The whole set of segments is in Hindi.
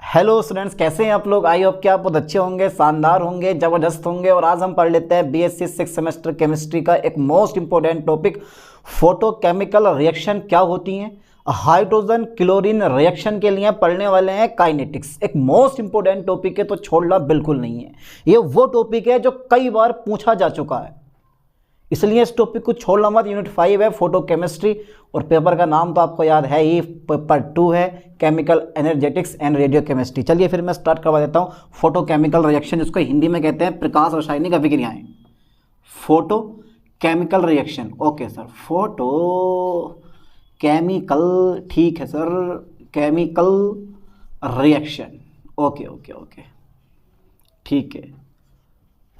हेलो स्टूडेंट्स, कैसे हैं आप लोग। आई होप कि आप बहुत अच्छे होंगे, शानदार होंगे, ज़बरदस्त होंगे। और आज हम पढ़ लेते हैं बीएससी 6 सेमेस्टर केमिस्ट्री का एक most important topic, photochemical reaction क्या होती हैं। हाइड्रोजन क्लोरीन रिएक्शन के लिए पढ़ने वाले हैं काइनेटिक्स। एक मोस्ट इंपॉर्टेंट टॉपिक है, तो छोड़ना बिल्कुल नहीं है। ये वो टॉपिक है जो कई बार पूछा जा चुका है, इसलिए इस टॉपिक को छोड़ना मत। यूनिट 5 है फोटोकेमिस्ट्री, और पेपर का नाम तो आपको याद है ही, पेपर 2 है chemical energetics and radio chemistry. चलिए फिर मैं स्टार्ट करवा देता हूँ। फोटोकेमिकल रिएक्शन, जिसको हिंदी में कहते हैं प्रकाश रासायनिक अभिक्रियाएं। Photo chemical reaction, okay sir. Photo chemical, ठीक है sir, chemical reaction, okay okay okay, ठीक है।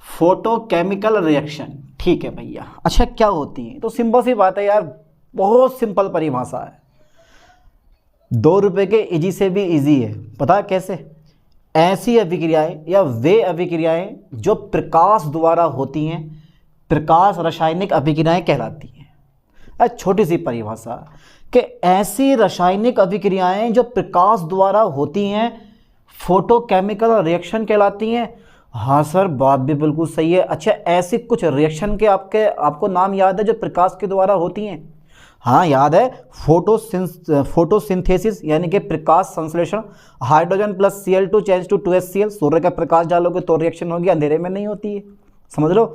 फोटो केमिकल रिएक्शन, ठीक है भैया। अच्छा, क्या होती है? तो सिंपल सी बात है यार, बहुत सिंपल परिभाषा है। 2 रुपए के इजी से भी इजी है। पता कैसे? ऐसी अभिक्रियाएं या वे अभिक्रियाएं जो प्रकाश द्वारा होती हैं, प्रकाश रासायनिक अभिक्रियाएं कहलाती हैं। छोटी सी परिभाषा कि ऐसी रासायनिक अभिक्रियाएं जो प्रकाश द्वारा होती हैं फोटोकेमिकल रिएक्शन कहलाती हैं। हाँ सर, बात भी बिल्कुल सही है। अच्छा, ऐसी कुछ रिएक्शन के आपको नाम याद है जो प्रकाश के द्वारा होती हैं? हाँ याद है, फोटोसिंथेसिस यानी कि प्रकाश संश्लेषण। Hydrogen plus Cl2 change to 2HCl। सूर्य का प्रकाश डालोगे तो रिएक्शन होगी, अंधेरे में नहीं होती है, समझ लो।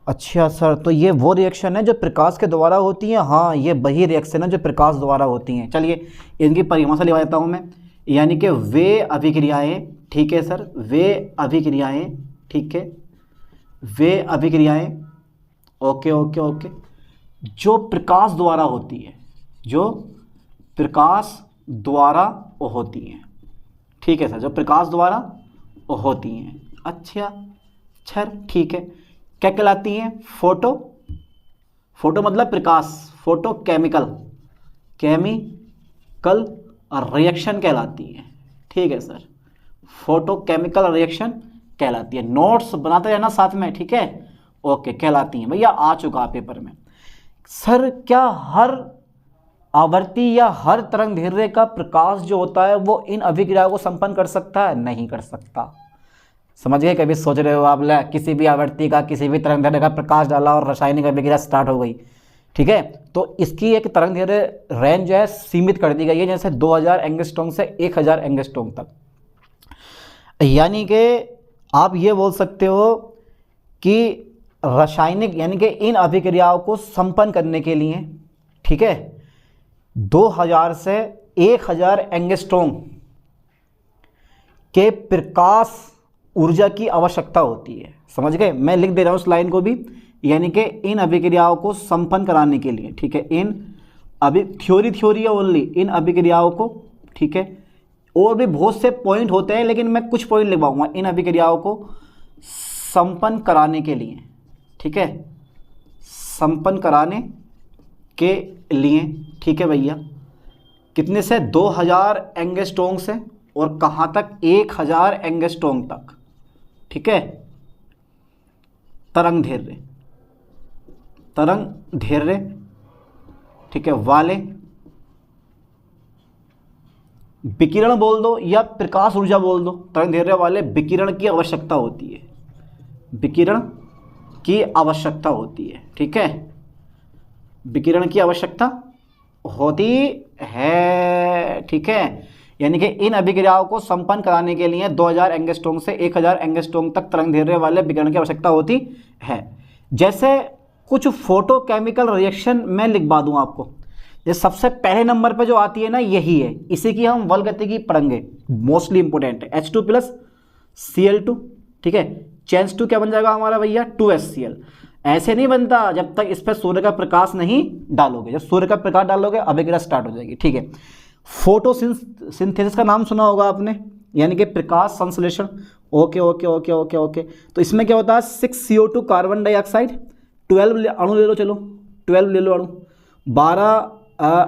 अच्छा सर, तो ये वो रिएक्शन है जो प्रकाश के द्वारा होती है। हाँ, ये वही रिएक्शन है जो प्रकाश द्वारा होती हैं। चलिए इनकी परिभाषा लिखवा देता हूँ मैं, यानी कि वे अभिक्रियाएं, ठीक है सर, वे अभिक्रियाएं, ठीक है, वे अभिक्रियाएं, ओके ओके ओके, जो प्रकाश द्वारा होती है, जो प्रकाश द्वारा होती हैं, ठीक है सर, जो प्रकाश द्वारा होती हैं। अच्छा सर, ठीक है, क्या कहलाती हैं? फोटो मतलब प्रकाश, फोटो केमिकल रिएक्शन कहलाती है, ठीक है सर, फोटोकेमिकल रिएक्शन कहलाती है। नोट्स बनाते रहना साथ में, ठीक है, ओके, कहलाती हैं भैया। आ चुका पेपर में। सर, क्या हर आवर्ती या हर तरंगदैर्घ्य का प्रकाश जो होता है वो इन अभिक्रियाओं को संपन्न कर सकता है? नहीं कर सकता। समझ गए? कभी सोच रहे हो आप, ले किसी भी आवर्ती का, किसी भी तरंगदैर्घ्य का प्रकाश डाला और रासायनिक अभिक्रिया स्टार्ट हो गई, ठीक है, तो इसकी एक तरंगदैर्घ्य रेंज जो है सीमित कर दी गई है, जैसे 2000 एंगस्ट्रॉम से 1000 एंगस्ट्रॉम तक। यानी कि आप ये बोल सकते हो कि रासायनिक यानी कि इन अभिक्रियाओं को संपन्न करने के लिए, ठीक है, 2000 से 1000 एंगस्ट्रॉम के प्रकाश ऊर्जा की आवश्यकता होती है। समझ गए? मैं लिख दे रहा हूं उस लाइन को भी, यानी कि इन अभिक्रियाओं को संपन्न कराने के लिए, ठीक है, इन थ्योरी है ओनली, इन अभिक्रियाओं को, ठीक है, और भी बहुत से पॉइंट होते हैं लेकिन मैं कुछ पॉइंट लिखवाऊंगा। इन अभिक्रियाओं को संपन्न कराने के लिए, ठीक है, संपन्न कराने के लिए, ठीक है भैया, कितने से? 2000 एंगस्ट्रॉम से, और कहाँ तक? 1000 एंगस्ट्रॉम तक, ठीक है, तरंगदैर्घ्य, ठीक है, वाले विकिरण बोल दो या प्रकाश ऊर्जा बोल दो, तरंगदैर्घ्य वाले विकिरण की आवश्यकता होती है, विकिरण की आवश्यकता होती है, ठीक है, विकिरण की आवश्यकता होती है, ठीक है। यानी कि इन अभिक्रियाओं को संपन्न कराने के लिए 2000 एंगस्ट्रॉम से 1000 एंगस्ट्रॉम तक तरंगदैर्घ्य वाले विकिरण की आवश्यकता होती है। जैसे कुछ फोटोकेमिकल रिएक्शन मैं लिखवा दूं आपको। ये सबसे पहले नंबर पे जो आती है ना, यही है, इसी की हम वल गतिकी पढ़ेंगे, मोस्टली इंपोर्टेंट है। H2 प्लस Cl2, ठीक है, चेंज टू क्या बन जाएगा हमारा भैया? 2HCl। ऐसे नहीं बनता जब तक इस पर सूर्य का प्रकाश नहीं डालोगे। जब सूर्य का प्रकाश डालोगे अभिक्रिया स्टार्ट हो जाएगी, ठीक है। फोटोसिंथेसिस का नाम सुना होगा आपने, यानी कि प्रकाश संश्लेषण, okay okay okay okay okay. तो इसमें क्या होता है? 6CO2 कार्बन डाइऑक्साइड, 12 अणु ले लो, चलो 12 ले लो अणु, 12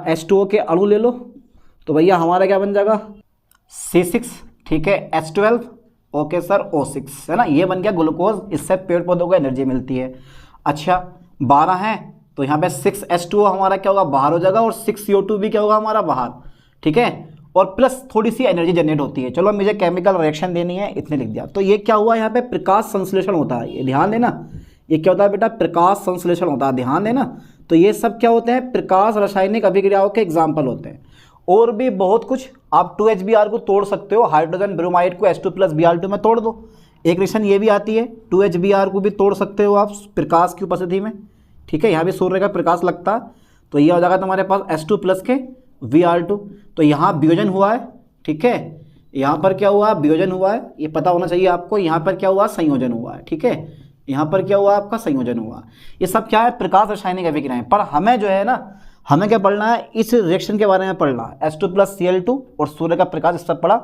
H2O के अणु ले लो, तो भैया हमारा क्या बन जाएगा? C6, ठीक है, H12, ओके सर, O6, है ना, ये बन गया ग्लूकोज। इससे पेड़ पौधों को एनर्जी मिलती है। अच्छा, 12 है तो यहाँ पे 6H2O हमारा क्या होगा? बाहर हो जाएगा, और 6CO2 भी क्या होगा हमारा? बाहर, ठीक है। और प्लस थोड़ी सी एनर्जी जनरेट होती है। चलो मुझे केमिकल रिएक्शन देनी है, इतने लिख दिया। तो ये क्या हुआ यहाँ पे, प्रकाश संश्लेषण होता है, ये ध्यान देना। ये क्या होता है बेटा, प्रकाश संश्लेषण होता है, ध्यान देना। तो ये सब क्या होते हैं, प्रकाश रासायनिक अभिक्रियाओं के एग्जाम्पल होते हैं। और भी बहुत कुछ, आप 2HBr को तोड़ सकते हो, हाइड्रोजन ब्रोमाइड को H2+Br2 में तोड़ दो। एक रिएक्शन ये भी आती है, 2HBr को भी तोड़ सकते हो आप प्रकाश की उपस्थिति में, ठीक है। यहाँ भी सूर्य का प्रकाश लगता है, तो ये हो जाएगा तुम्हारे पास H2+ के Br2। तो यहाँ वियोजन हुआ है, ठीक है। यहाँ पर क्या हुआ, वियोजन हुआ है, ये पता होना चाहिए आपको। यहाँ पर क्या हुआ, संयोजन हुआ है, ठीक है। यहाँ पर क्या हुआ, आपका संयोजन हुआ। ये सब क्या है, प्रकाश रासायनिक अभिक्रियाएं। पर हमें जो है ना, हमें क्या पढ़ना है, इस रिएक्शन के बारे में पढ़ना है। H2+Cl2 और सूर्य का प्रकाश इस पर पड़ा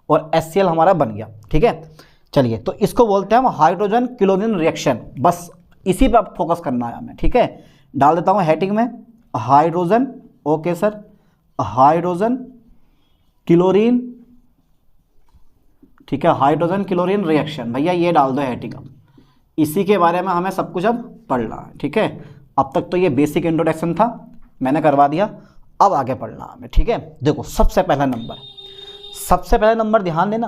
और HCl हमारा बन गया, ठीक है। चलिए, तो इसको बोलते हैं हम हाइड्रोजन क्लोरीन रिएक्शन। बस इसी पर फोकस करना है हमें, ठीक है। डाल देता हूँ हेडिंग में hydrogen, okay sir, hydrogen chlorine, ठीक है, हाइड्रोजन क्लोरीन रिएक्शन। भैया ये डाल दो हेडिंग, अब इसी के बारे में हमें सब कुछ अब पढ़ना है, ठीक है। अब तक तो ये बेसिक इंट्रोडक्शन था, मैंने करवा दिया, अब आगे पढ़ना हमें, ठीक है। देखो सबसे पहला नंबर ध्यान देना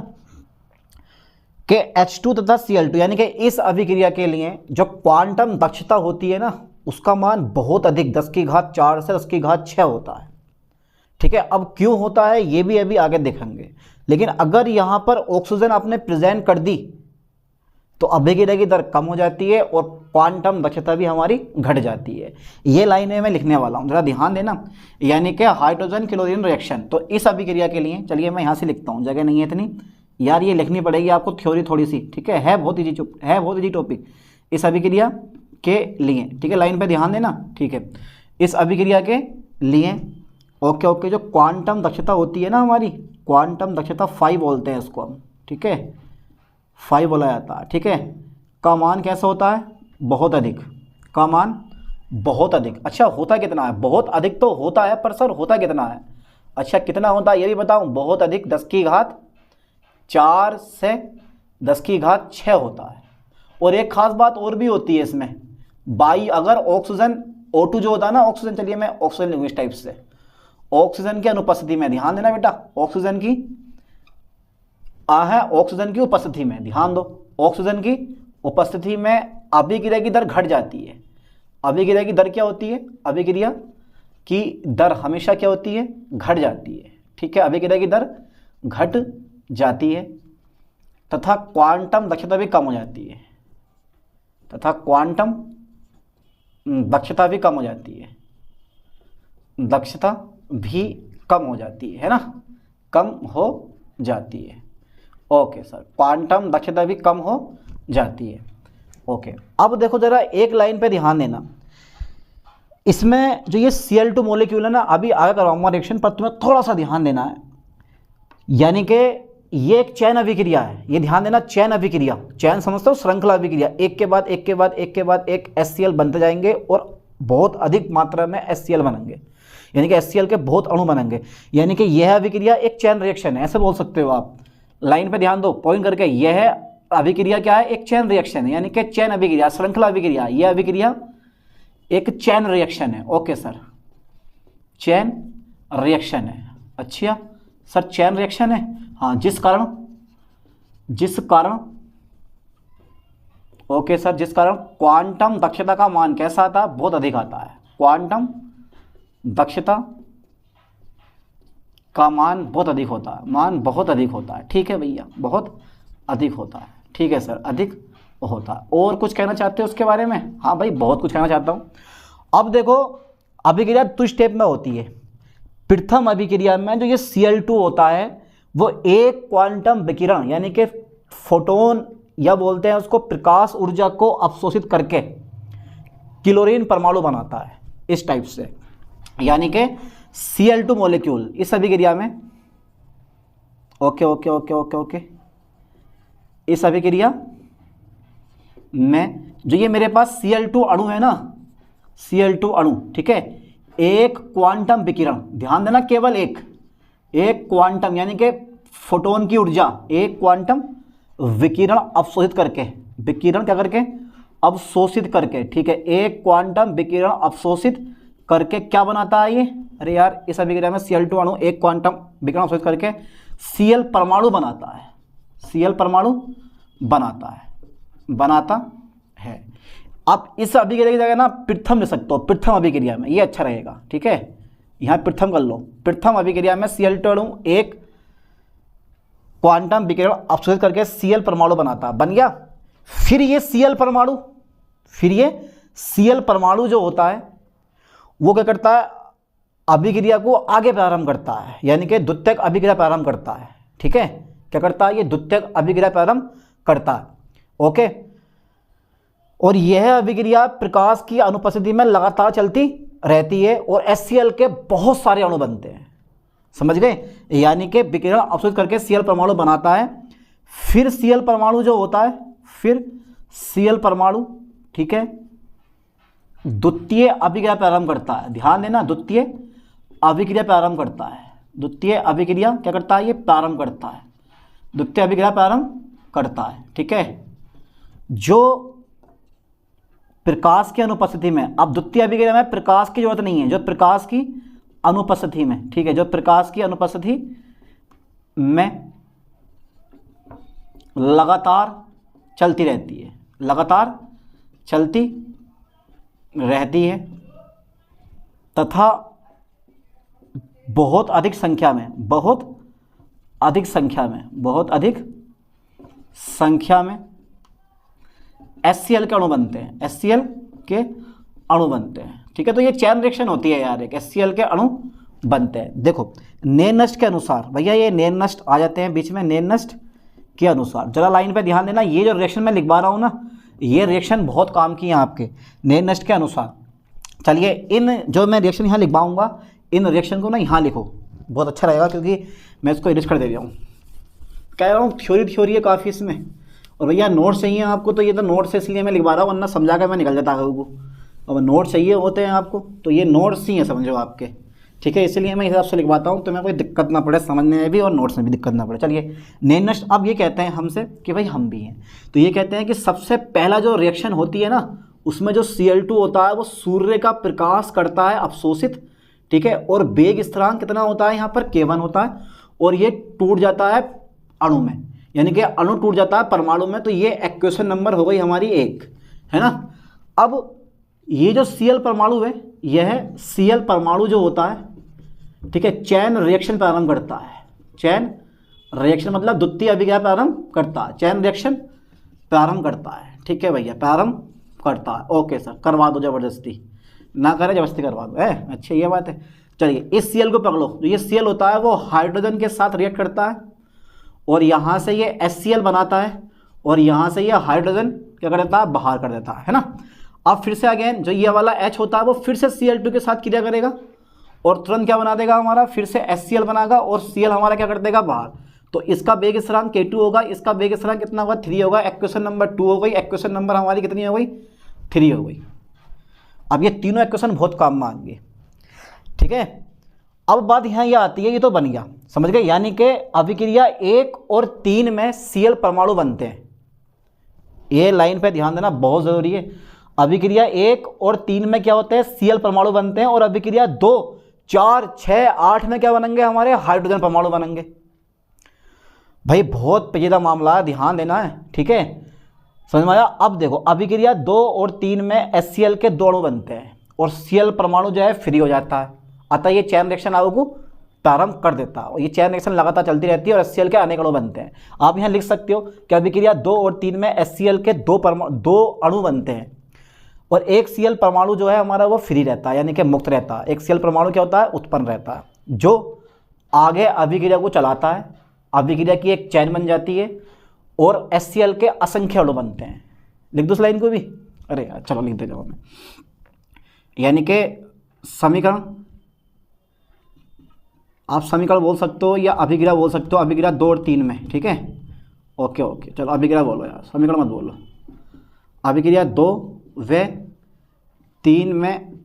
कि H2 तथा Cl2 यानी कि इस अभिक्रिया के लिए जो क्वांटम दक्षता होती है ना, उसका मान बहुत अधिक 10⁴ से 10⁶ होता है, ठीक है। अब क्यों होता है ये भी अभी आगे देखेंगे। लेकिन अगर यहाँ पर ऑक्सीजन आपने प्रेजेंट कर दी तो अभिक्रिया की दर कम हो जाती है और क्वांटम दक्षता भी हमारी घट जाती है। ये लाइनें मैं लिखने वाला हूँ, जरा ध्यान देना। यानी कि हाइड्रोजन क्लोरीन रिएक्शन, तो इस अभिक्रिया के लिए, चलिए मैं यहाँ से लिखता हूँ, जगह नहीं है इतनी यार, ये लिखनी पड़ेगी आपको थ्योरी थोड़ी सी, ठीक है बहुत इजी टॉपिक इस अभिक्रिया के लिए, ठीक है। लाइन पे ध्यान देना, ठीक है। इस अभिक्रिया के लिए ओके, जो क्वांटम दक्षता होती है ना हमारी, क्वांटम दक्षता 5 बोलते हैं इसको हम, ठीक है, 5 बोला जाता है, ठीक है। का मान कैसा होता है, बहुत अधिक, का मान बहुत अधिक। अच्छा होता कितना है, बहुत अधिक तो होता है, पर सर होता कितना है, अच्छा कितना होता है ये भी बताऊं। बहुत अधिक 10⁴ से 10⁶ होता है। और एक खास बात और भी होती है इसमें, अगर ऑक्सीजन O2 जो होता है ना, ऑक्सीजन, चलिए मैं ऑक्सीजन लूँगी इस टाइप से, ऑक्सीजन की अनुपस्थिति में, ध्यान देना बेटा, ऑक्सीजन की ऑक्सीजन की उपस्थिति में, ध्यान दो, ऑक्सीजन की उपस्थिति में अभिक्रिया की दर घट जाती है। अभिक्रिया की दर क्या होती है, अभिक्रिया की दर हमेशा क्या होती है, घट जाती है, ठीक है। अभिक्रिया की दर घट जाती है तथा क्वांटम दक्षता भी कम हो जाती है, तथा क्वांटम दक्षता भी कम हो जाती है, दक्षता भी कम हो जाती है ना, कम हो जाती है। ओके सर, क्वांटम दक्षता भी कम हो जाती है। ओके, अब देखो जरा एक लाइन पे ध्यान देना, इसमें जो ये Cl2 मॉलिक्यूल है ना, अभी आगे करवाऊंगा रिएक्शन, पर तुम्हें थोड़ा सा ध्यान देना है। यानी कि ये एक चैन अभिक्रिया है, ये ध्यान देना, चैन अभिक्रिया, चैन समझते हो, श्रृंखला अभिक्रिया, एक के बाद एक के बाद एक के बाद एक HCl बनते जाएंगे और बहुत अधिक मात्रा में HCl बनेंगे, यानी कि HCl के बहुत अणु बनेंगे। यानी कि यह अभिक्रिया एक चैन रिएक्शन है, ऐसे बोल सकते हो आप। लाइन पे ध्यान दो पॉइंट करके, यह अभिक्रिया क्या है, एक चैन रिएक्शन है, यानी कि चैन अभिक्रिया, श्रृंखला अभिक्रिया, यह अभिक्रिया एक चैन रिएक्शन है। ओके सर, चैन रिएक्शन है। अच्छा सर, चैन रिएक्शन है, हाँ, जिस कारण ओके सर, जिस कारण क्वांटम दक्षता का मान कैसा आता है, बहुत अधिक आता है। क्वांटम दक्षता का मान बहुत अधिक होता है, मान बहुत अधिक होता है, ठीक है भैया, बहुत अधिक होता है, ठीक है सर, अधिक होता है। और कुछ कहना चाहते हो उसके बारे में? हाँ भाई, बहुत कुछ कहना चाहता हूँ। अब देखो, अभिक्रिया 2 स्टेप में होती है। प्रथम अभिक्रिया में जो ये Cl2 होता है, वो एक क्वांटम विकिरण, यानी कि फोटोन या बोलते हैं उसको, प्रकाश ऊर्जा को अवशोषित करके क्लोरीन परमाणु बनाता है, इस टाइप से। यानी कि Cl2 मॉलिक्यूल इस अभिक्रिया में, okay okay okay okay okay, इस अभिक्रिया में जो ये मेरे पास Cl2 अणु है ना, Cl2 अणु, ठीक है, एक क्वांटम विकिरण, ध्यान देना, केवल एक क्वांटम, यानी कि फोटोन की ऊर्जा, एक क्वांटम विकिरण अवशोषित करके, विकिरण क्या करके, अवशोषित करके, ठीक है, एक क्वांटम विकिरण अवशोषित करके क्या बनाता है, ये अरे यार इस अभिक्रिया में Cl2 अणु एक क्वांटम विकिरण अवशोषित करके Cl परमाणु बनाता है, Cl परमाणु बनाता है। अब इस अभिक्रिया की जगह ना प्रथम ले सकते हो, प्रथम अभिक्रिया में, ये अच्छा रहेगा, ठीक है, यहाँ प्रथम कर लो। प्रथम अभिक्रिया में Cl2 अणु एक क्वांटम विकिरण अवशोषित करके Cl परमाणु बनाता, बन गया। फिर ये Cl परमाणु जो होता है वो क्या करता है, अभिक्रिया को आगे प्रारंभ करता है, यानी कि द्वितीयक अभिक्रिया प्रारंभ करता है, ठीक है, क्या करता है, ये द्वितीयक अभिक्रिया प्रारंभ करता है, ओके। और यह अभिक्रिया प्रकाश की अनुपस्थिति में लगातार चलती रहती है और HCl के बहुत सारे अणु बनते हैं, समझ गए, यानी कि विकिरण अवशोषित करके Cl परमाणु बनाता है। फिर Cl परमाणु जो होता है, फिर Cl परमाणु, ठीक है, द्वितीय अभिक्रिया प्रारंभ करता है, ध्यान देना, द्वितीय अभिक्रिया प्रारंभ करता है, द्वितीय अभिक्रिया क्या करता है, ये प्रारंभ करता है, द्वितीय अभिक्रिया प्रारंभ करता है, ठीक है। जो प्रकाश की अनुपस्थिति में, अब द्वितीय अभिक्रिया में प्रकाश की जरूरत नहीं है, जो प्रकाश की अनुपस्थिति में, ठीक है, जो प्रकाश की अनुपस्थिति में लगातार चलती रहती है, लगातार चलती रहती है तथा बहुत अधिक संख्या में HCl के अणु बनते हैं, HCl के अणु बनते हैं, ठीक है। तो ये चैन रिएक्शन होती है यार, एक HCl के अणु बनते हैं। देखो नेनस्ट के अनुसार, भैया ये नेनस्ट आ जाते हैं बीच में, नेनस्ट के अनुसार जरा लाइन पे ध्यान देना, ये जो रिएक्शन मैं लिखवा रहा हूँ ना, ये रिएक्शन बहुत काम की है आपके, नेनस्ट के अनुसार। चलिए इन जो मैं रिएक्शन यहाँ लिखवाऊँगा, इन रिएक्शन को ना यहाँ लिखो, बहुत अच्छा रहेगा, क्योंकि मैं इसको इरेज कर दे रहा हूँ, कह रहा हूँ थ्योरी है काफ़ी इसमें, और भैया नोट चाहिए आपको, तो ये तो नोट से इसलिए मैं लिखवा रहा हूँ, वरना समझा कर मैं निकल जाता हूँ को। अब नोट चाहिए होते हैं आपको, तो ये नोट्स ही हैं समझो आपके, ठीक है, इसलिए मैं इस हिसाब से लिखवाता हूँ, तो मैं कोई दिक्कत ना पड़े समझने में भी और नोट्स में भी दिक्कत ना पड़े। चलिए नेनस्ट, अब ये कहते हैं हमसे कि भाई हम भी हैं, तो ये कहते हैं कि सबसे पहला जो रिएक्शन होती है ना, उसमें जो Cl2 होता है वो सूर्य का प्रकाश करता है अवशोषित, ठीक है, और वेग स्थिरांक कितना होता है यहाँ पर, K1 होता है, और ये टूट जाता है अणु में, यानी कि अणु टूट जाता है परमाणु में, तो ये इक्वेशन नंबर हो गई हमारी 1, है ना। अब ये जो Cl परमाणु है, यह Cl परमाणु जो होता है, ठीक है, चैन रिएक्शन प्रारंभ करता है, चैन रिएक्शन मतलब द्वितीय अभिक्रिया प्रारंभ करता है, चैन रिएक्शन प्रारंभ करता है, ठीक है भैया, प्रारंभ करता है। ओके सर, करवा दो, जबरदस्ती ना करें, जबरदस्ती करवा दो, है अच्छा, ये बात है। चलिए इस Cl को पकड़ो, जो ये Cl होता है वो हाइड्रोजन के साथ रिएक्ट करता है, और यहाँ से ये HCl बनाता है, और यहाँ से ये हाइड्रोजन क्या कर देता है, बाहर कर देता है ना। अब फिर से अगेन जो ये वाला H होता है वो फिर से Cl2 के साथ क्रिया करेगा, और तुरंत क्या बना देगा हमारा, फिर से HCl बनाएगा, और Cl हमारा क्या कर देगा, बाहर। तो इसका वेग स्थिरांक K2 होगा, इसका वेग स्थिरांक कितना होगा, 3 होगा, इक्वेशन नंबर 2 हो गई, इक्वेशन नंबर हमारी कितनी हो गई, 3 हो गई। अब ये तीनों इक्वेशन बहुत काम में आएंगे, ठीक है। अब बात यहाँ ये आती है, ये तो बन गया, समझ गए, यानी कि अभिक्रिया 1 और 3 में Cl परमाणु बनते हैं, ये लाइन पे ध्यान देना बहुत ज़रूरी है। अभिक्रिया 1 और 3 में क्या होते हैं, Cl परमाणु बनते हैं, और अभिक्रिया 2, 4, 6, 8 में क्या बनेंगे, हमारे हाइड्रोजन परमाणु बनेंगे। भाई बहुत पेचीदा मामला है, ध्यान देना है, ठीक है, समझ में आया। अब देखो अभिक्रिया 2 और 3 में HCl के 2 अणु बनते हैं, और Cl परमाणु जो है फ्री हो जाता है, अतः ये चैन रिएक्शन आपको प्रारंभ कर देता है, और ये चैन रिएक्शन लगातार चलती रहती है, और HCl के अनेक अणु बनते हैं। आप यहाँ लिख सकते हो कि अभिक्रिया 2 और 3 में HCl के 2 अणु बनते हैं, और एक Cl परमाणु जो है हमारा वो फ्री रहता है, यानी कि मुक्त रहता है। एक Cl परमाणु क्या होता है, उत्पन्न रहता है, जो आगे अभिक्रिया को चलाता है, अभिक्रिया की एक चैन बन जाती है, और HCl के असंख्य अणु बनते हैं। लिख दो इस लाइन को भी, अरे यार चलो लिख दे जाओ मैं, यानी कि समीकरण, आप समीकरण बोल सकते हो या अभिक्रिया बोल सकते हो, अभिक्रिया 2 और 3 में, ठीक है, ओके ओके, चलो अभिक्रिया बोलो यार, समीकरण मत बोलो। अभिक्रिया 2 व 3 में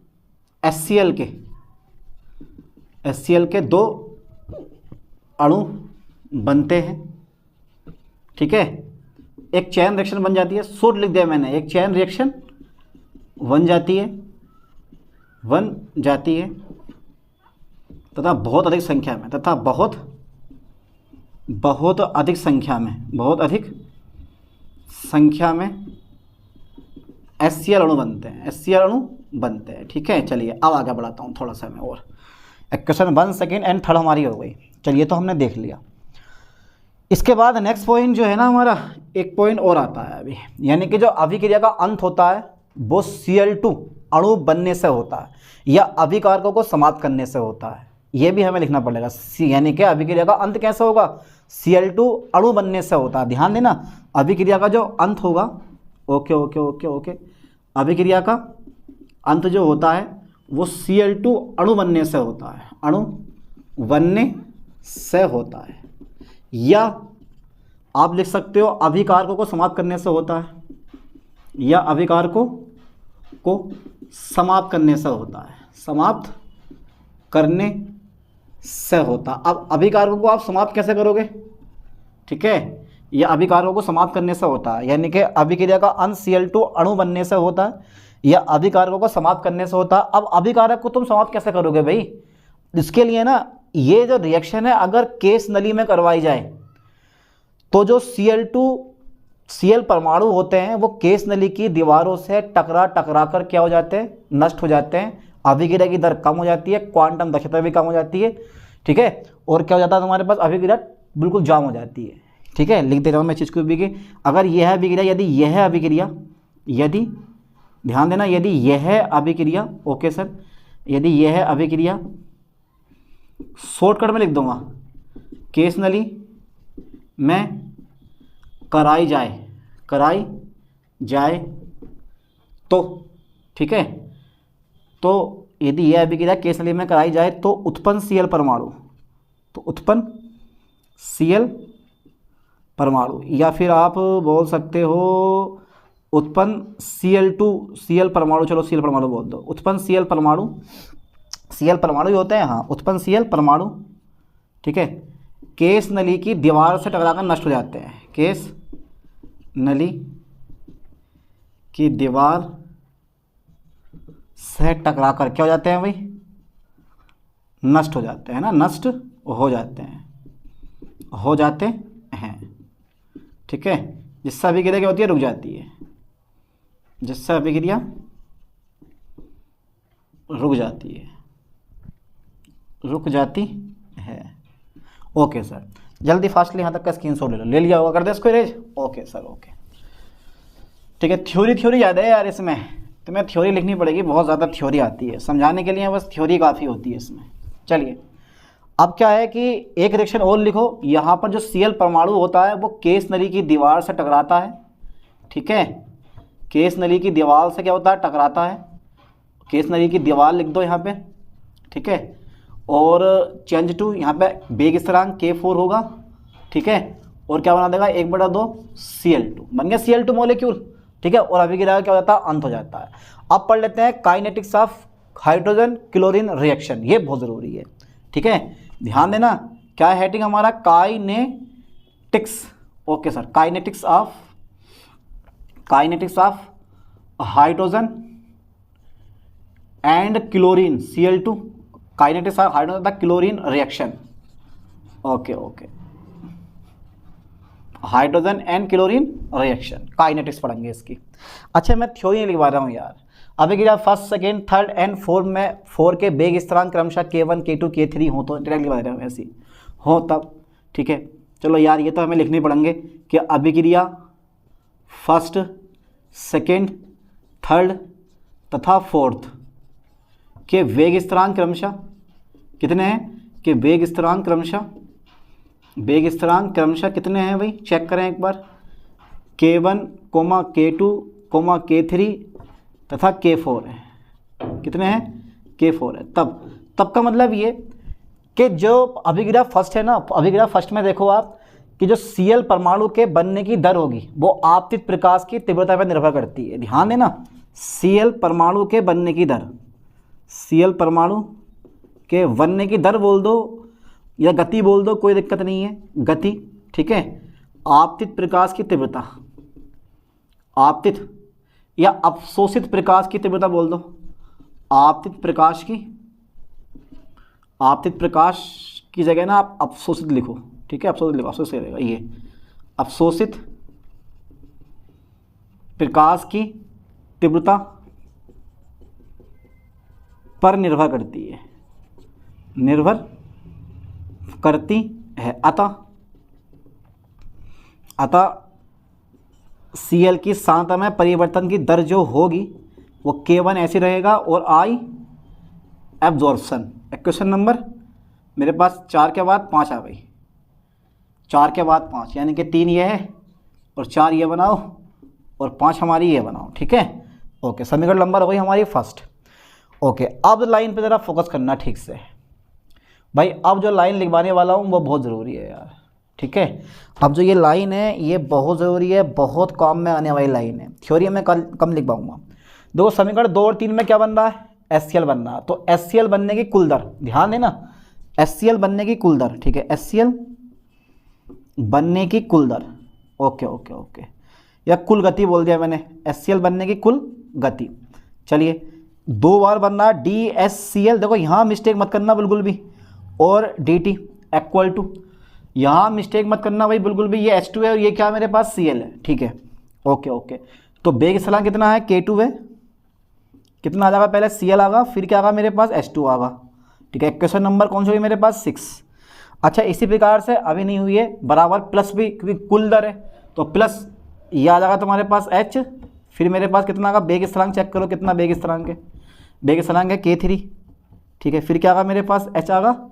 HCl के 2 अणु बनते हैं, ठीक है, एक चैन रिएक्शन बन जाती है, शॉर्ट लिख दिया मैंने, एक चैन रिएक्शन बन जाती है, तथा बहुत अधिक संख्या में, तथा बहुत अधिक संख्या में, बहुत अधिक संख्या में HCl अणु बनते हैं, HCl अणु बनते हैं। ठीक है, चलिए अब आगे बढ़ाता हूँ थोड़ा सा मैं और। क्वेश्चन 1, सेकेंड एंड थर्ड हमारी हो गई। चलिए तो हमने देख लिया। इसके बाद नेक्स्ट पॉइंट जो है ना हमारा, एक पॉइंट और आता है अभी, यानी कि जो अभिक्रिया का अंत होता है वो Cl2 अणु बनने से होता है या अभिकारकों को समाप्त करने से होता है। ये भी हमें लिखना पड़ेगा, यानी कि अभिक्रिया का अंत कैसे होगा, Cl2 अणु बनने से होता है। ध्यान देना, अभिक्रिया का जो अंत होगा, ओके ओके ओके ओके, अभिक्रिया का अंत जो होता है वो Cl2 अणु बनने से होता है, अणु बनने से होता है, या आप लिख सकते हो अभिकारकों को समाप्त करने से होता है, या अभिकारकों को समाप्त करने से होता है, समाप्त करने से होता। अब अभिकारकों को आप समाप्त कैसे करोगे, ठीक है, यह अभिकारकों को समाप्त करने से होता है, यानी कि अभिक्रिया का अंत Cl2 अणु बनने से होता है या अभिकारकों को समाप्त करने से होता है। अब अभिकारक को तुम समाप्त कैसे करोगे भाई, इसके लिए ना ये जो रिएक्शन है अगर केस नली में करवाई जाए तो जो Cl परमाणु होते हैं वो केस नली की दीवारों से टकरा कर क्या हो जाते हैं, नष्ट हो जाते हैं। अभिक्रिया की दर कम हो जाती है, क्वांटम दक्षता भी कम हो जाती है। ठीक है, और क्या हो जाता है तुम्हारे पास, अभिक्रिया बिल्कुल जाम हो जाती है। ठीक है, लिख देता हूँ मैं चीज़ को भी कि अगर यह है अभिक्रिया, यदि यह है अभिक्रिया, यदि ध्यान देना, यदि यह है अभिक्रिया, ओके सर, यदि यह है अभिक्रिया, शॉर्टकट में लिख दूंगा, केस नली में कराई जाए तो, ठीक है, तो यदि यह अभिक्रिया केस नली में कराई जाए तो उत्पन्न Cl परमाणु, तो उत्पन्न Cl परमाणु, या फिर आप बोल सकते हो उत्पन्न Cl परमाणु, चलो Cl परमाणु बोल दो, उत्पन्न Cl परमाणु ही होते हैं, हाँ, उत्पन्न Cl परमाणु, ठीक है, केस नली की दीवार से टकराकर नष्ट हो जाते हैं, केस नली की दीवार से टकराकर क्या हो जाते हैं भाई, नष्ट हो जाते हैं ना, नष्ट हो जाते हैं, ठीक है, जिससे अभिक्रिया क्या होती है, रुक जाती है, जिससे अभिक्रिया रुक जाती है। ओके सर, जल्दी फास्टली यहाँ तक का स्क्रीनशॉट ले लिया होगा, कर दे इसको इरेज। ओके सर, ओके, ठीक है। थ्योरी याद है यार, इसमें तुम्हें थ्योरी लिखनी पड़ेगी, बहुत ज़्यादा थ्योरी आती है समझाने के लिए, बस थ्योरी काफ़ी होती है इसमें। चलिए अब क्या है कि एक रिएक्शन और लिखो, यहाँ पर जो Cl परमाणु होता है वो केस नली की दीवार से टकराता है, ठीक है, केस नली की दीवार से क्या होता है, टकराता है, केस नली की दीवार लिख दो यहाँ पे, ठीक है, और चेंज टू यहाँ पे वेग स्थिरांक K4 होगा, ठीक है, और क्या बना देगा 1/2 Cl2, बन गया Cl2 मॉलिक्यूल, ठीक है, और अभिक्रिया क्या हो जाता है, अंत हो जाता है। अब पढ़ लेते हैं kinetics of hydrogen chlorine reaction, ये बहुत ज़रूरी है, ठीक है, ध्यान देना, क्या है हेडिंग हमारा, kinetics, okay sir, kinetics of hydrogen and chlorine Cl2, kinetics of hydrogen तथा chlorine reaction, okay, hydrogen and chlorine reaction, kinetics पढ़ेंगे इसकी। अच्छा, मैं थ्योरी लिखवा रहा हूँ यार, अभिक्रिया first, second, third and fourth में 4 के वेग स्थिरांक क्रमशः K1, K2, K3 हो तो डायरेक्ट लिखवा रहे हो, ऐसी हो तब, ठीक है। चलो यार, ये तो हमें लिखने पड़ेंगे कि अभिक्रिया फर्स्ट, सेकेंड, थर्ड तथा फोर्थ के वेग स्थिरांक क्रमशः कितने हैं, कि वेग स्थिरांक क्रमशः कितने हैं भाई, चेक करें एक बार, K1, K2, K3 तथा K4 है, कितने हैं, K4 है। तब का मतलब ये कि जो अभिक्रिया फर्स्ट है ना, अभिक्रिया फर्स्ट में देखो आप कि जो Cl परमाणु के बनने की दर होगी वो आपतित प्रकाश की तीव्रता पर निर्भर करती है। ध्यान देना, Cl परमाणु के बनने की दर, Cl परमाणु के बनने की दर बोल दो या गति बोल दो, कोई दिक्कत नहीं है, गति, ठीक है, आपतित प्रकाश की तीव्रता, आपतित या अवशोषित प्रकाश की तीव्रता बोल दो, आपतित प्रकाश की आपतित प्रकाश की जगह ना आप अवशोषित लिखो, ठीक है, अवशोषित लिखो, अवशोषित रहेगा ये, अवशोषित प्रकाश की तीव्रता पर निर्भर करती है, निर्भर करती है। अतः Cl की सांद्रता में परिवर्तन की दर जो होगी वो K1 ऐसी रहेगा और I एब्जॉर्प्शन। इक्वेशन नंबर मेरे पास 4 के बाद 5 आ गई, 4 के बाद 5 यानी कि 3 ये है और 4 ये बनाओ और 5 हमारी ये बनाओ, ठीक है। ओके, समीकरण नंबर हो गई हमारी फर्स्ट। ओके, अब लाइन पे ज़रा फोकस करना ठीक से भाई। अब जो लाइन लिखवाने वाला हूँ वो बहुत ज़रूरी है यार, ठीक है। अब जो ये लाइन है ये बहुत ज़रूरी है, बहुत काम में आने वाली लाइन है। थ्योरी में कम लिख पाऊँगा। देखो समीकरण 2 और 3 में क्या बन रहा है, HCl बन रहा है। तो HCl बनने की कुल दर, ध्यान देना, HCl बनने की कुल दर, ठीक है, HCl बनने की कुल दर, ओके ओके ओके, या कुल गति बोल दिया मैंने, HCl बनने की कुल गति। चलिए 2 बार बन रहा है DHCl, देखो यहाँ मिस्टेक मत करना बिल्कुल भी, और dt इक्वल टू, यहाँ मिस्टेक मत करना भाई बिल्कुल भी, ये H2 है और ये क्या मेरे पास Cl है, ठीक है, ओके ओके। तो बेग स्थलांक कितना है, K2 है, कितना आ जाएगा, पहले Cl आगा, फिर क्या आगा मेरे पास H2 आगा, ठीक है। इक्वेशन नंबर कौन सी हुई मेरे पास 6। अच्छा इसी प्रकार से अभी नहीं हुई है, बराबर प्लस भी, क्योंकि कुल दर है तो प्लस ये आ जाएगा तुम्हारे पास H, फिर मेरे पास कितना आगा, बेग स्थलांक चेक करो कितना बेग स्थलांक है, बेग स्थलांक है K3, ठीक है, फिर क्या आगा मेरे पास H आगा,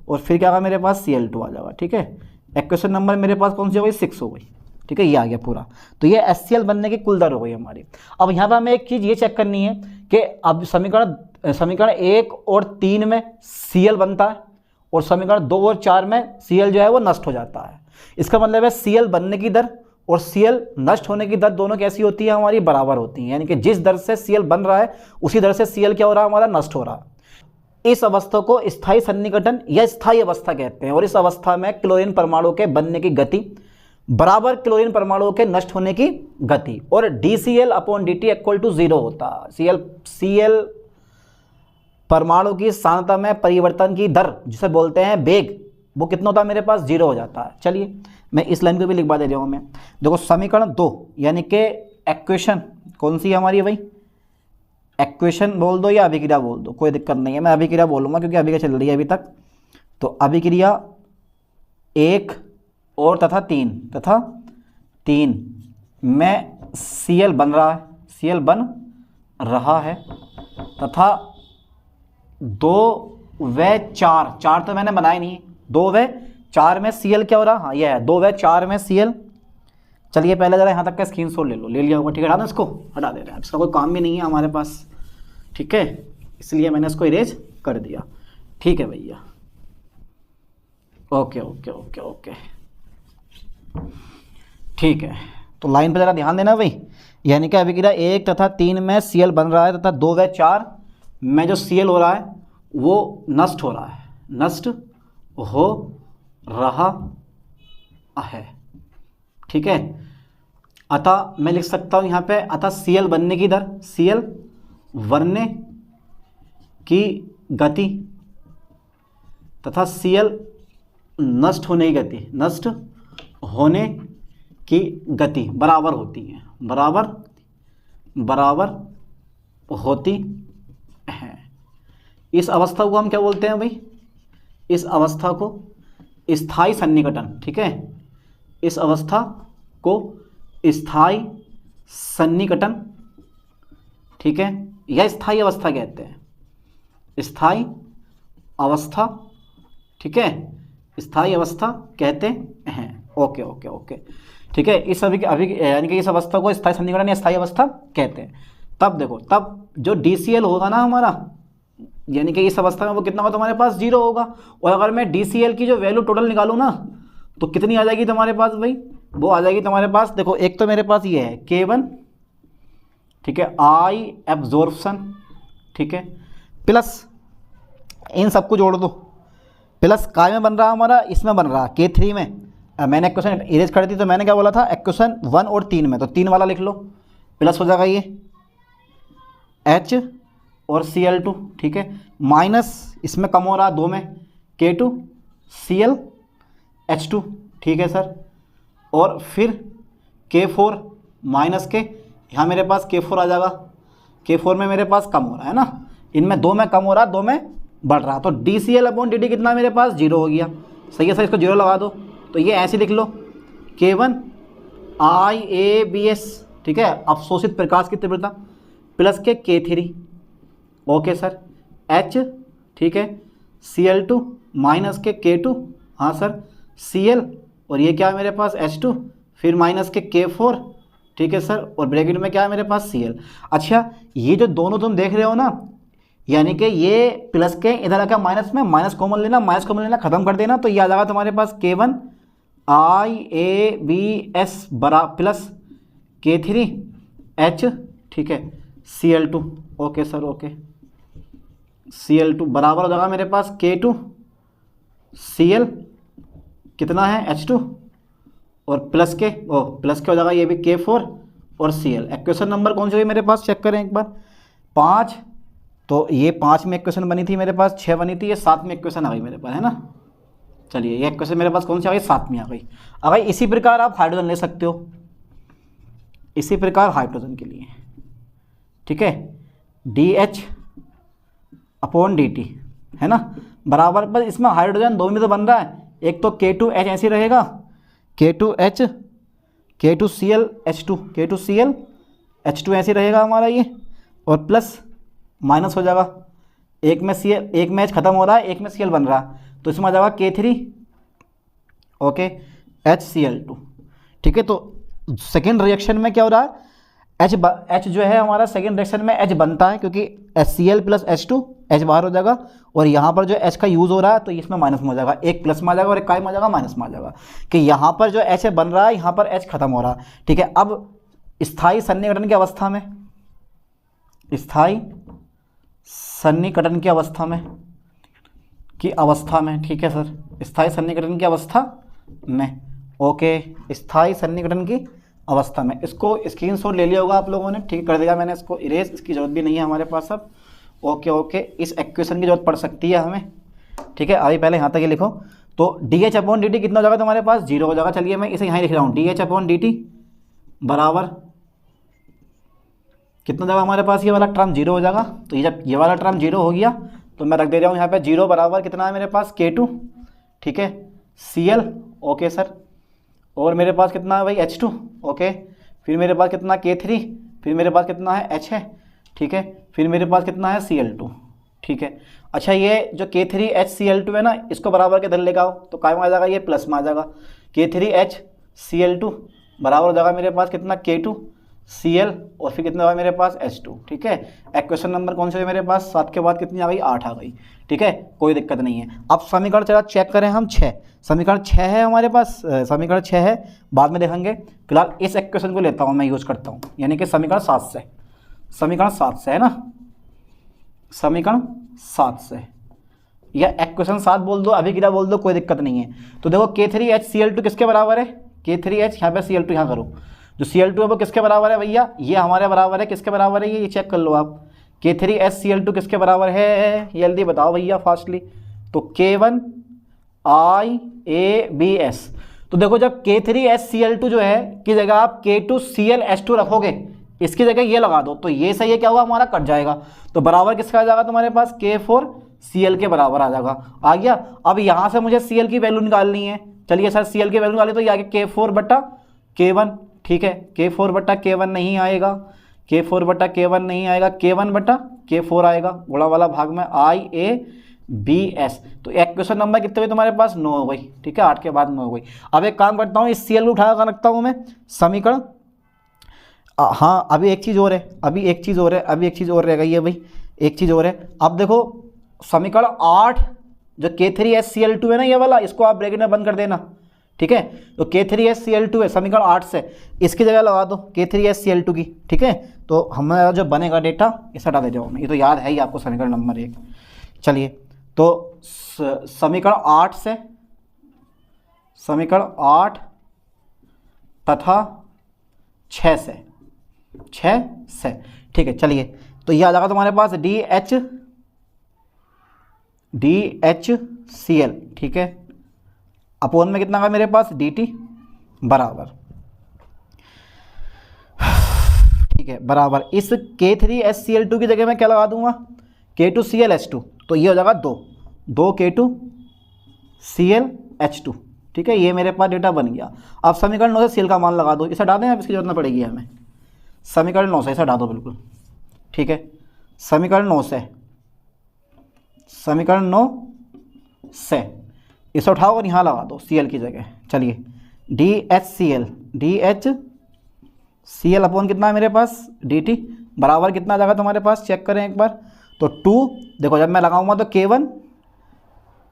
और फिर क्या आगा मेरे पास Cl2 आ जाएगा, ठीक है। इक्वेशन नंबर मेरे पास कौन सी हो गई, 6 हो गई, ठीक है, ये आ गया पूरा। तो ये HCl बनने की कुल दर हो गई हमारी। अब यहाँ पर हमें एक चीज़ ये चेक करनी है कि अब समीकरण 1 और 3 में Cl बनता है और समीकरण 2 और 4 में Cl जो है वो नष्ट हो जाता है। इसका मतलब है Cl बनने की दर और Cl नष्ट होने की दर दोनों कैसी होती है, हमारी बराबर होती है। यानी कि जिस दर से Cl बन रहा है उसी दर से Cl क्या हो रहा है, हमारा नष्ट हो रहा है। इस अवस्था को स्थायी सन्निकटन या स्थायी अवस्था कहते हैं, और इस अवस्था में क्लोरीन परमाणु के बनने की गति बराबर क्लोरीन परमाणुओं के नष्ट होने की गति, और DCl/dt इक्वल टू 0 होता है। Cl परमाणु की सांद्रता में परिवर्तन की दर जिसे बोलते हैं बेग, वो कितना होता है मेरे पास, 0 हो जाता है। चलिए मैं इस लाइन को भी लिखवा दे रहा हूँ मैं। देखो समीकरण 2 यानी कि इक्वेशन कौन सी है हमारी भाई, इक्वेशन बोल दो या अभिक्रिया बोल दो, कोई दिक्कत नहीं है, मैं अभिक्रिया बोलूँगा क्योंकि अभिक्रिया चल रही है अभी तक। तो अभिक्रिया 1 और तथा 3 में Cl बन रहा है, Cl बन रहा है, तथा 2 व 4 तो मैंने बनाए नहीं, 2 व 4 में Cl क्या हो रहा, हाँ ये है 2 व 4 में Cl। चलिए पहले जरा यहाँ तक का स्क्रीनशॉट ले लिया होगा, ठीक है, हटा दो इसको, हटा दे रहे हैं, इसका कोई काम भी नहीं है हमारे पास, ठीक है, इसलिए मैंने इसको इरेज कर दिया, ठीक है भैया, ओके ओके ओके ओके, ठीक है। तो लाइन पे ज़रा ध्यान देना भाई, यानी कि अभिक्रिया 1 तथा 3 में Cl बन रहा है तथा 2 व 4 में जो Cl हो रहा है वो नष्ट हो रहा है, नष्ट हो रहा है, ठीक है। अतः मैं लिख सकता हूँ यहाँ पे, अतः Cl बनने की दर, Cl बनने की गति तथा Cl नष्ट होने की गति, नष्ट होने की गति बराबर होती है, बराबर होती है। इस अवस्था को हम क्या बोलते हैं भाई, इस अवस्था को स्थायी सन्निकटन, ठीक है, इस अवस्था को स्थायी सन्निकटन, ठीक है, या स्थायी अवस्था कहते हैं, स्थायी अवस्था, ठीक है, स्थायी अवस्था कहते हैं, ओके ओके ओके, ठीक है। इस अभी यानी कि इस अवस्था को स्थायी सन्निकटन या स्थायी अवस्था कहते हैं। तब देखो, तब जो DCl होगा ना हमारा, यानी कि इस अवस्था में वो कितना होगा तुम्हारे पास, 0 होगा। और अगर मैं DCl की जो वैल्यू टोटल निकालूँ ना तो कितनी आ जाएगी तुम्हारे पास भाई, वो आ जाएगी तुम्हारे पास, देखो एक तो मेरे पास ये है K1, ठीक है, I एब्जॉर्प्शन, ठीक है, प्लस इन सबको जोड़ दो, प्लस काय में बन रहा हमारा, इसमें बन रहा K3 में। मैंने इक्वेशन इरेज कर दी तो मैंने क्या बोला था, इक्वेशन 1 और 3 में, तो 3 वाला लिख लो, प्लस हो जाएगा ये H और Cl2, ठीक है, माइनस इसमें कम हो रहा है 2 में K2 ClH2, ठीक है सर, और फिर K4 माइनस के, यहाँ मेरे पास K4 आ जाएगा, K4 में मेरे पास कम हो रहा है ना, इनमें 2 में कम हो रहा है, 2 में बढ़ रहा, तो DCl/dt कितना मेरे पास 0 हो गया। सही है सर, इसको 0 लगा दो, तो ये ऐसे लिख लो K1 IABS, ठीक है, अवशोषित प्रकाश की तीव्रता प्लस के K3, ओके सर, H, ठीक है, Cl2 माइनस के K2, हाँ सर, Cl, और ये क्या है मेरे पास H2, फिर माइनस के K4, ठीक है सर, और ब्रैकेट में क्या है मेरे पास Cl। अच्छा, ये जो दोनों तुम देख रहे हो ना, यानी कि ये प्लस के इधर आकर माइनस में, माइनस कॉमन लेना, खत्म कर देना, तो ये आ जाएगा तुम्हारे पास K1 IABS बरा प्लस K3 H, ठीक है, Cl2, okay sir, okay, Cl2 बराबर हो जाएगा मेरे पास K2 Cl कितना है H2, और प्लस के हो जाएगा ये भी K4 और Cl। इक्वेशन नंबर कौन सी हुई मेरे पास, चेक करें एक बार, 5, तो ये 5 में इक्वेशन बनी थी मेरे पास, 6 बनी थी, ये 7 में इक्वेशन आ गई मेरे पास, है ना। चलिए, ये इक्वेशन मेरे पास कौन सी आ गई, 7 में आ गई। अगर इसी प्रकार आप हाइड्रोजन ले सकते हो, इसी प्रकार हाइड्रोजन के लिए, ठीक है, DH/dt, है ना, बराबर, बस इसमें हाइड्रोजन 2 में तो बन रहा है, एक तो K2H ऐसे रहेगा, K2H K2ClH2 K2ClH2 ऐसे रहेगा हमारा ये, और प्लस माइनस हो जाएगा, एक में H खत्म हो रहा है, एक में Cl बन रहा है, तो इसमें आ जाएगा K3, ओके, HCl2, ठीक है। तो सेकेंड रिएक्शन में क्या हो रहा है, H जो है हमारा सेकेंड रिएक्शन में H बनता है, क्योंकि HCl प्लस H2, H बाहर हो जाएगा, और यहाँ पर जो H का यूज़ हो रहा है तो इसमें माइनस में हो जाएगा, एक प्लस में आ जाएगा और एक काय में आ जाएगा, माइनस में आ जाएगा, कि यहाँ पर जो H बन रहा है, यहाँ पर H खत्म हो रहा है, ठीक है। अब स्थायी सन्निकटन की अवस्था में, स्थायी सन्निकटन की अवस्था में, ठीक है सर, स्थायी सन्निकटन की अवस्था में, ओके, स्थायी सन्निकटन की अवस्था में, इसको स्क्रीनशॉट ले लिया होगा आप लोगों ने, ठीक कर दिया मैंने इसको इरेज, इसकी ज़रूरत भी नहीं है हमारे पास अब, ओके ओके, इस इक्वेशन की जरूरत पड़ सकती है हमें, ठीक है। अभी पहले यहाँ तक ये लिखो, तो DH/dt कितना हो जाएगा तुम्हारे पास, 0 हो जाएगा। चलिए मैं इसे यहाँ लिख रहा हूँ, DH/dt बराबर कितना जाएगा हमारे पास, ये वाला टर्म 0 हो जाएगा, तो ये जब ये वाला टर्म 0 हो गया तो मैं रख दे रहा हूँ यहाँ पे 0 बराबर कितना है मेरे पास K2, ठीक है, Cl, ओके सर, और मेरे पास कितना है भाई H2, ओके, फिर मेरे पास कितना K3, फिर मेरे पास कितना है H है, ठीक है, फिर मेरे पास कितना है Cl2, ठीक है। अच्छा, ये जो K3HCl2 है ना, इसको बराबर के इधर लेकर आओ, तो काय में आ जाएगा, ये प्लस में आ जाएगा, K3HCl2 बराबर हो जाएगा मेरे पास कितना K2Cl, और फिर कितना होगा मेरे पास H2, ठीक है। इक्वेशन नंबर कौन से है मेरे पास, 7 के बाद कितनी आ गई, 8 आ गई, ठीक है, कोई दिक्कत नहीं है। अब समीकरण चला चेक करें हम 6, समीकरण 6 है हमारे पास, समीकरण 6 है, बाद में देखेंगे, फिलहाल इस इक्वेशन को लेता हूँ मैं, यूज करता हूँ, यानी कि समीकरण 7 से, समीकरण 7 से है ना, समीकरण 7 से, या इक्वेशन 7 बोल दो, अभी क्या बोल दो, कोई दिक्कत नहीं है। तो देखो K3HCl2 किसके बराबर है, K3H, यहाँ पे Cl2 यहाँ करो, जो Cl2 है वो किसके बराबर है भैया, ये हमारे बराबर है, किसके बराबर है, ये चेक कर लो आप, K3HCl2 किसके बराबर है, ये जल्दी बताओ भैया फास्टली, तो K1IABS। तो देखो जब K3HCl2 जो है की जगह आप K2ClH2 रखोगे, इसकी जगह ये लगा दो, तो ये सही है, क्या होगा हमारा कट जाएगा, तो बराबर किसका आ जाएगा तुम्हारे पास, K4Cl के बराबर आ जाएगा, आ गया। अब यहाँ से मुझे Cl की वैल्यू निकालनी है, चलिए सर Cl की वैल्यू निकाली, तो ये आगे K4/K1, ठीक है, K4/K1 नहीं आएगा, K4/K1 नहीं आएगा, K1/K4 आएगा, गुणा वाला भाग में IABS। तो इक्वेशन नंबर कितने हुए तुम्हारे पास, 9 हो गई, ठीक है, 8 के बाद 9 हो गई। अब एक काम करता हूँ, इस Cl को उठा कर रखता हूँ मैं समीकरण, हाँ अभी एक चीज़ और है, अभी एक चीज़ और रह गई है भाई, एक चीज़ और है। अब देखो समीकरण 8 जो K3HCl2 है ना, ये वाला, इसको आप ब्रैकेट में बंद कर देना, ठीक है। तो K3HCl2 है समीकरण 8 से, इसकी जगह लगा दो K3HCl2 की, ठीक है। तो हमारा जो बनेगा डेटा इसे हटा दे जाओ, ये तो याद है ही आपको समीकरण नंबर 1। चलिए, तो समीकरण 8 से, समीकरण 8 तथा 6 से, ठीक है। चलिए, तो ये आ जाएगा तुम्हारे पास DHCl, ठीक है, अपोन में कितना का मेरे पास DT बराबर, ठीक है, बराबर इस K3HCl2 की जगह मैं क्या लगा दूंगा, K2ClH2, तो ये हो जाएगा 2 K2ClH2, ठीक है, ये मेरे पास डेटा बन गया। अब समीकरण 9 से सीएल का मान लगा दो, इसे हटा दें, अब इसकी जरूरत ना पड़ेगी हमें, समीकरण 9 से इसे हटा दो बिल्कुल, ठीक है, समीकरण 9 से इसे उठाओ और यहाँ लगा दो सीएल की जगह। चलिए DHCl अपॉन कितना है मेरे पास DT बराबर कितना आ जाएगा तुम्हारे पास, चेक करें एक बार, तो 2, देखो जब मैं लगाऊंगा तो K1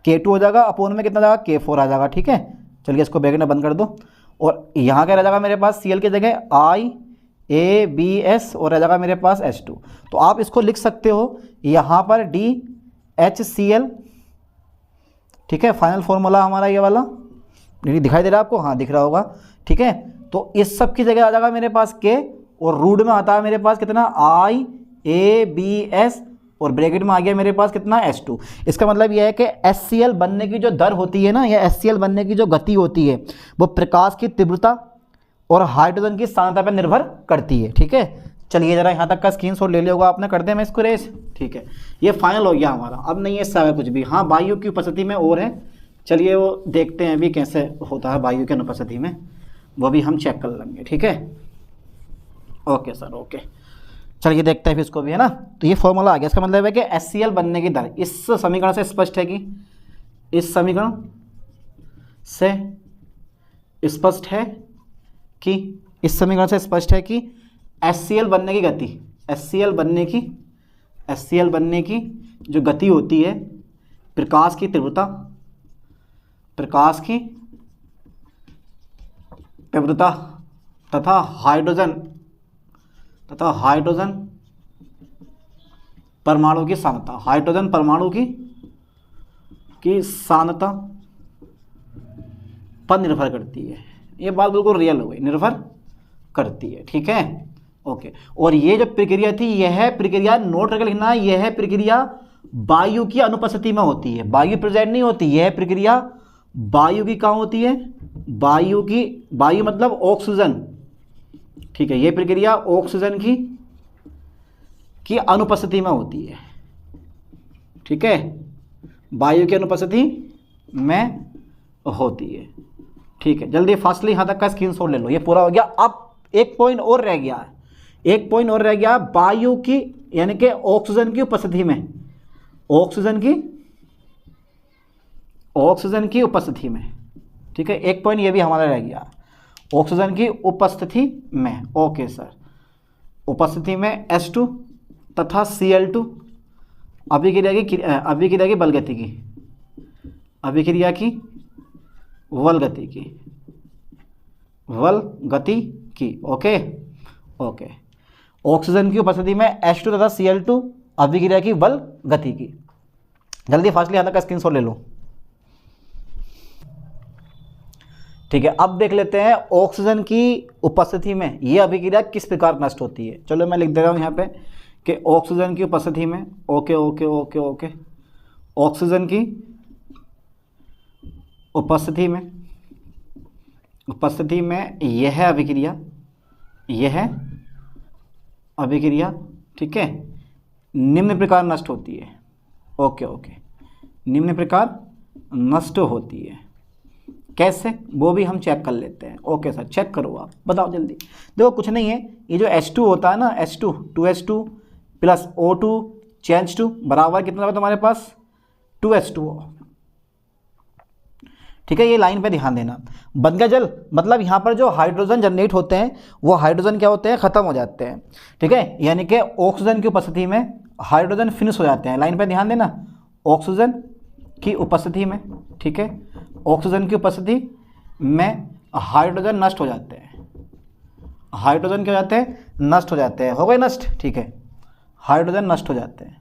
K2 हो जाएगा, अपोन में कितना जाएगा K4 आ जाएगा, ठीक है। चलिए इसको ब्रैकेट में बंद कर दो, और यहाँ क्या रह जाएगा मेरे पास सीएल की जगह IABS और रह जाएगा मेरे पास H2। तो आप इसको लिख सकते हो यहाँ पर DHCl, ठीक है, फाइनल फॉर्मूला हमारा ये वाला दिखाई दे रहा है आपको, हाँ दिख रहा होगा, ठीक है। तो इस सब की जगह आ जाएगा मेरे पास K, और रूट में आता है मेरे पास कितना IABS, और ब्रैकेट में आ गया मेरे पास कितना H2। इसका मतलब यह है कि HCl बनने की जो दर होती है ना, या HCl बनने की जो गति होती है, वो प्रकाश की तीव्रता और हाइड्रोजन की सांद्रता पर निर्भर करती है, ठीक है। चलिए जरा यहाँ तक का स्क्रीनशॉट ले लिया होगा आपने, कर दें मैं इसको रेस, ठीक है, ये फाइनल हो गया हमारा, अब नहीं है इससे आगे कुछ भी। हाँ वायु की उपस्थिति में और है, चलिए वो देखते हैं अभी कैसे होता है वायु की अनुपस्थिति में, वो भी हम चेक कर लेंगे, ठीक है। ओके सर, ओके, चलिए देखते हैं फिर इसको भी, है ना। तो ये फॉर्मूला आ गया, इसका मतलब है कि HCl बनने की दर इस समीकरण से स्पष्ट है कि, इस समीकरण से स्पष्ट है कि, इस समीकरण से स्पष्ट है कि HCl बनने की गति, HCl बनने की जो गति होती है, प्रकाश की तीव्रता तथा हाइड्रोजन परमाणु की सांद्रता, हाइड्रोजन परमाणु की सांद्रता पर निर्भर करती है। ये बात बिल्कुल रियल हो गई, निर्भर करती है, ठीक है, ओके। और ये जो प्रक्रिया थी, यह प्रक्रिया नोट करके लिखना, यह प्रक्रिया वायु की अनुपस्थिति में होती है, वायु प्रेजेंट नहीं होती, यह प्रक्रिया वायु की कहाँ होती है, वायु मतलब ऑक्सीजन, ठीक है, ये प्रक्रिया ऑक्सीजन की अनुपस्थिति में होती है, ठीक है, वायु की अनुपस्थिति में होती है, ठीक है। जल्दी फास्टली यहाँ तक का स्क्रीनशॉट ले लो, ये पूरा हो गया। अब एक पॉइंट और रह गया है, वायु की यानी कि ऑक्सीजन की उपस्थिति में, ऑक्सीजन की उपस्थिति में, ठीक है, एक पॉइंट ये भी हमारा रह गया, ऑक्सीजन की उपस्थिति में, ओके सर, उपस्थिति में H2 तथा Cl2 अभिक्रिया की बल गति की, ओके, ऑक्सीजन की उपस्थिति में H2 तथा Cl2 अभिक्रिया की बल गति की। जल्दी फास्टली यहाँ तक का स्क्रीनशॉट ले लो, ठीक है। अब देख लेते हैं ऑक्सीजन की उपस्थिति में ये अभिक्रिया किस प्रकार नष्ट होती है। चलो मैं लिख दे रहा हूँ यहाँ पे कि ऑक्सीजन की उपस्थिति में, ओके, ऑक्सीजन की उपस्थिति में यह अभिक्रिया, ठीक है, निम्न प्रकार नष्ट होती है, ओके, निम्न प्रकार नष्ट होती है। कैसे, वो भी हम चेक कर लेते हैं। ओके सर, चेक करो, आप बताओ जल्दी। देखो कुछ नहीं है, ये जो H2 होता है ना, H2 2H2 plus O2 change 2 बराबर कितना होगा तुम्हारे पास 2H2O, ठीक है। ये लाइन पे ध्यान देना। बन गया जल, मतलब यहाँ पर जो हाइड्रोजन जनरेट होते हैं वो हाइड्रोजन क्या होते हैं, ख़त्म हो जाते हैं, ठीक है। यानी कि ऑक्सीजन की उपस्थिति में हाइड्रोजन फिनिश हो जाते हैं। लाइन पे ध्यान देना, ऑक्सीजन की उपस्थिति में, ठीक है, ऑक्सीजन की उपस्थिति में हाइड्रोजन नष्ट हो जाते हैं, हाइड्रोजन क्या हो जाते हैं, नष्ट हो जाते हैं, हो गए नष्ट, ठीक है, हाइड्रोजन नष्ट हो जाते हैं।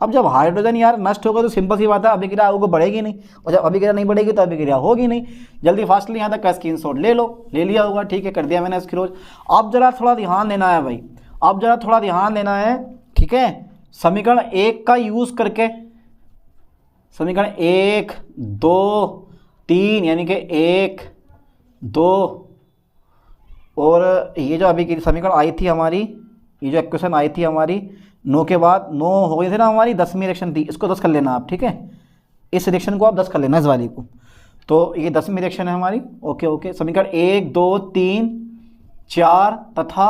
अब जब हाइड्रोजन यार नष्ट होगा तो सिंपल सी बात है, अभिक्रिया आगे बढ़ेगी नहीं, और जब अभिक्रिया नहीं बढ़ेगी तो अभिक्रिया होगी नहीं। जल्दी फास्टली यहाँ तक का स्क्रीनशॉट ले लो, ले लिया होगा, ठीक है, कर दिया मैंने स्क्रीनशॉट। अब जरा थोड़ा ध्यान देना है भाई, अब जरा थोड़ा ध्यान देना है, ठीक ठीक है। समीकरण 1 का यूज़ करके, समीकरण 1 2 3 यानी कि 1 2, और ये जो अभी की समीकरण आई थी हमारी, ये जो इक्वेशन आई थी हमारी 9 के बाद 9 हो गई थी ना हमारी, 10वीं रिएक्शन थी, इसको 10 कर लेना आप, ठीक है। इस रिएक्शन को आप 10 कर लेना, इस वाली को। तो ये 10वीं रिएक्शन है हमारी। ओके ओके, समीकरण 1 2 3 4 तथा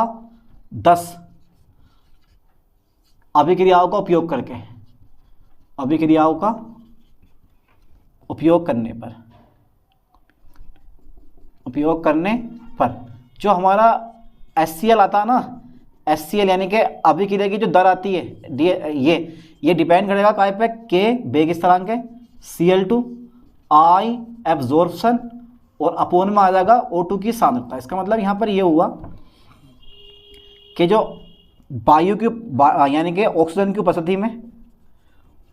10 अभिक्रियाओं का उपयोग करके, अभिक्रियाओं का उपयोग करने पर जो हमारा HCl आता है ना, HCl यानी कि अभिक्रिया की जो दर आती है, ये डिपेंड करेगा काय पे, K वेग स्थिरांक है, Cl2 I एब्जॉर्प्शन, और अपोन में आ जाएगा O2 की सांद्रता। इसका मतलब यहाँ पर ये हुआ कि जो वायु की यानी कि ऑक्सीजन की उपस्थिति में,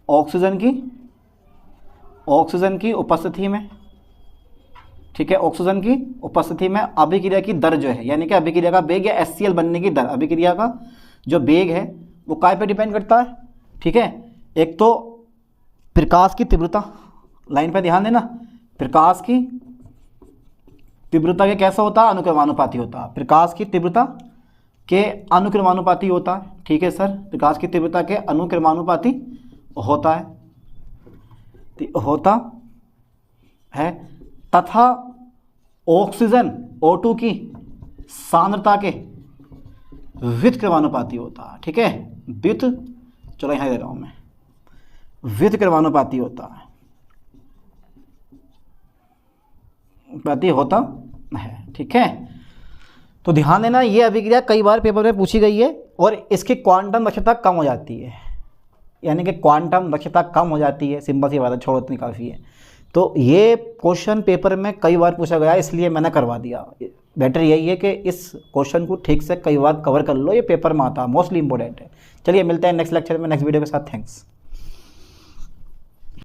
ऑक्सीजन की उपस्थिति में, ठीक है, ऑक्सीजन की उपस्थिति में अभिक्रिया की दर जो है, यानी कि अभिक्रिया का वेग या HCl बनने की दर, अभिक्रिया का जो वेग है वो काय पे डिपेंड करता है, ठीक है। एक तो प्रकाश की तीव्रता, लाइन पे ध्यान देना, प्रकाश की तीव्रता के कैसा होता है, अनुक्रमानुपाती होता है, प्रकाश की तीव्रता के अनुक्रमानुपाती होता है, ठीक है सर, प्रकाश की तीव्रता के अनुक्रमानुपाती होता है तथा ऑक्सीजन O2 की सांद्रता के व्युत्क्रमानुपाती होता है, ठीक है। चलो यहाँ दे रहा हूँ मैं, व्युत्क्रमानुपाती होता है, ठीक है। तो ध्यान देना, ये अभिक्रिया कई बार पेपर में पूछी गई है और इसकी क्वांटम दक्षता कम हो जाती है, यानी कि क्वांटम दक्षता कम हो जाती है, सिंपल सी बात है, छोड़ो इतनी काफ़ी है। तो ये क्वेश्चन पेपर में कई बार पूछा गया, इसलिए मैंने करवा दिया। बेटर यही है कि इस क्वेश्चन को ठीक से कई बार कवर कर लो, ये पेपर में आता है, मोस्टली इंपॉर्टेंट है। चलिए मिलते हैं नेक्स्ट लेक्चर में, नेक्स्ट वीडियो के साथ। थैंक्स।